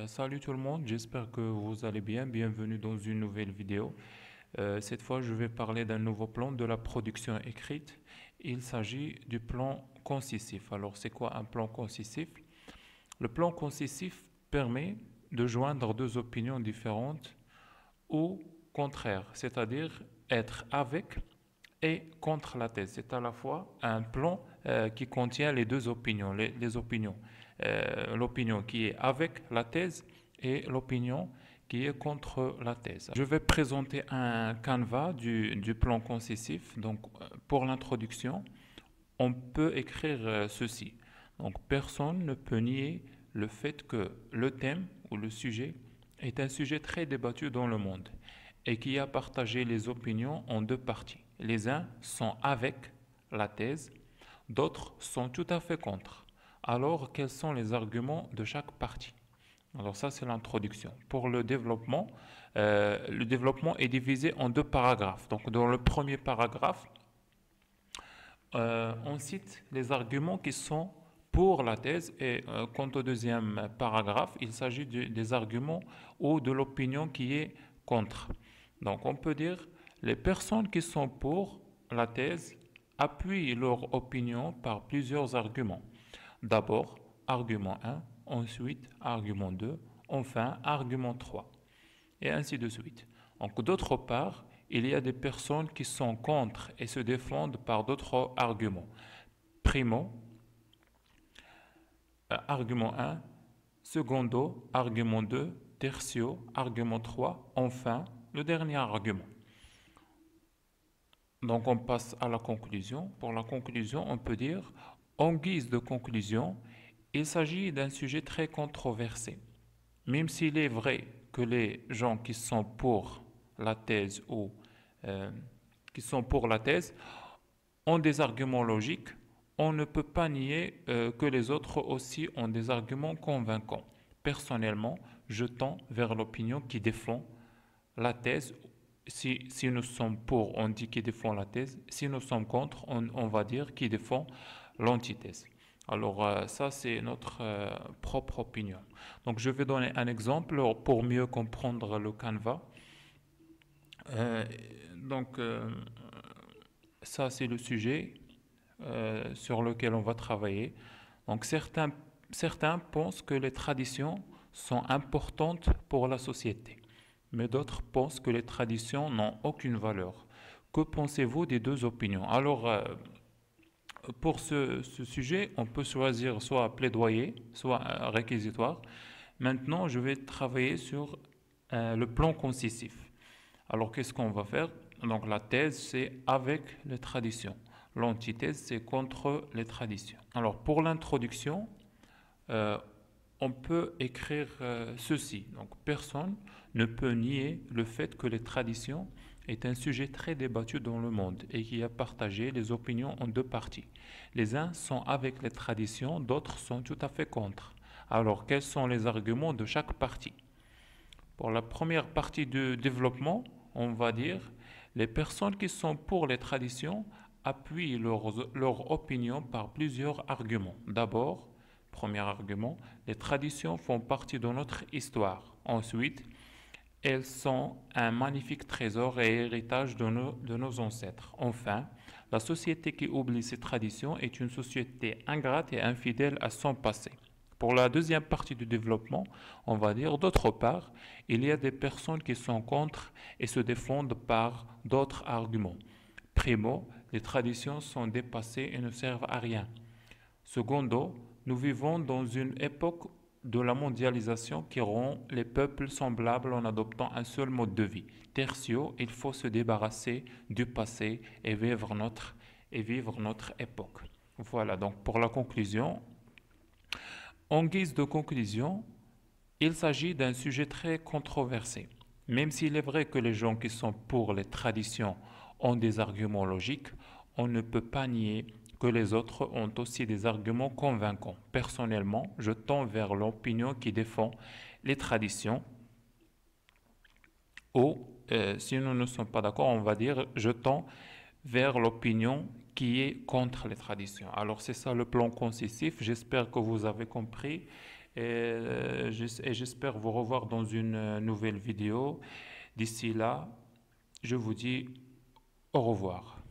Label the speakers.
Speaker 1: Salut tout le monde, j'espère que vous allez bien. Bienvenue dans une nouvelle vidéo. Cette fois, je vais parler d'un nouveau plan de la production écrite. Il s'agit du plan concisif. Alors, c'est quoi un plan concisif? Le plan concisif permet de joindre deux opinions différentes ou contraires, c'est-à-dire être avec et contre la thèse. C'est à la fois un plan qui contient les deux opinions, les opinions. L'opinion qui est avec la thèse et l'opinion qui est contre la thèse. Je vais présenter un canevas du plan concessif. Pour l'introduction, on peut écrire ceci. Donc, personne ne peut nier le fait que le thème ou le sujet est un sujet très débattu dans le monde et qui a partagé les opinions en deux parties. Les uns sont avec la thèse, d'autres sont tout à fait contre. Alors, quels sont les arguments de chaque partie? Alors ça, c'est l'introduction. Pour le développement est divisé en deux paragraphes. Donc dans le premier paragraphe, on cite les arguments qui sont pour la thèse et quant au deuxième paragraphe, il s'agit des arguments ou de l'opinion qui est contre. Donc on peut dire les personnes qui sont pour la thèse appuient leur opinion par plusieurs arguments. D'abord, argument 1, ensuite argument 2, enfin argument 3, et ainsi de suite. Donc d'autre part, il y a des personnes qui sont contre et se défendent par d'autres arguments. Primo, argument 1, secondo, argument 2, tertio, argument 3, enfin, le dernier argument. Donc on passe à la conclusion. Pour la conclusion, on peut dire, en guise de conclusion, il s'agit d'un sujet très controversé. Même s'il est vrai que les gens qui sont pour la thèse ou euh, qui sont pour la thèse ont des arguments logiques, on ne peut pas nier que les autres aussi ont des arguments convaincants. Personnellement, je tends vers l'opinion qui défend la thèse. Si nous sommes pour, on dit qui défend la thèse. Si nous sommes contre, on va dire qui défend l'antithèse. Alors ça, c'est notre propre opinion. Donc je vais donner un exemple pour mieux comprendre le canevas. Euh, donc ça, c'est le sujet sur lequel on va travailler. Donc certains pensent que les traditions sont importantes pour la société, mais d'autres pensent que les traditions n'ont aucune valeur. Que pensez-vous des deux opinions? Alors, pour ce sujet, on peut choisir soit plaidoyer, soit réquisitoire. Maintenant, je vais travailler sur le plan concisif. Alors, qu'est-ce qu'on va faire? Donc, la thèse, c'est avec les traditions. L'antithèse, c'est contre les traditions. Alors, pour l'introduction, euh, on peut écrire ceci. Donc, personne ne peut nier le fait que les traditions est un sujet très débattu dans le monde et qui a partagé les opinions en deux parties. Les uns sont avec les traditions, d'autres sont tout à fait contre. Alors, quels sont les arguments de chaque partie? Pour la première partie du développement, on va dire les personnes qui sont pour les traditions appuient leur opinion par plusieurs arguments. D'abord, premier argument, les traditions font partie de notre histoire. Ensuite, elles sont un magnifique trésor et héritage de nos ancêtres. Enfin, la société qui oublie ses traditions est une société ingrate et infidèle à son passé. Pour la deuxième partie du développement, on va dire d'autre part, il y a des personnes qui sont contre et se défendent par d'autres arguments. Primo, les traditions sont dépassées et ne servent à rien. Secondo, nous vivons dans une époque de la mondialisation qui rend les peuples semblables en adoptant un seul mode de vie. Tertio, il faut se débarrasser du passé et vivre notre époque. Voilà, donc pour la conclusion, en guise de conclusion, il s'agit d'un sujet très controversé. Même s'il est vrai que les gens qui sont pour les traditions ont des arguments logiques, on ne peut pas nier que les autres ont aussi des arguments convaincants. Personnellement, je tends vers l'opinion qui défend les traditions ou, si nous ne sommes pas d'accord, on va dire je tends vers l'opinion qui est contre les traditions. Alors c'est ça le plan concisif. J'espère que vous avez compris et j'espère vous revoir dans une nouvelle vidéo. D'ici là, je vous dis au revoir.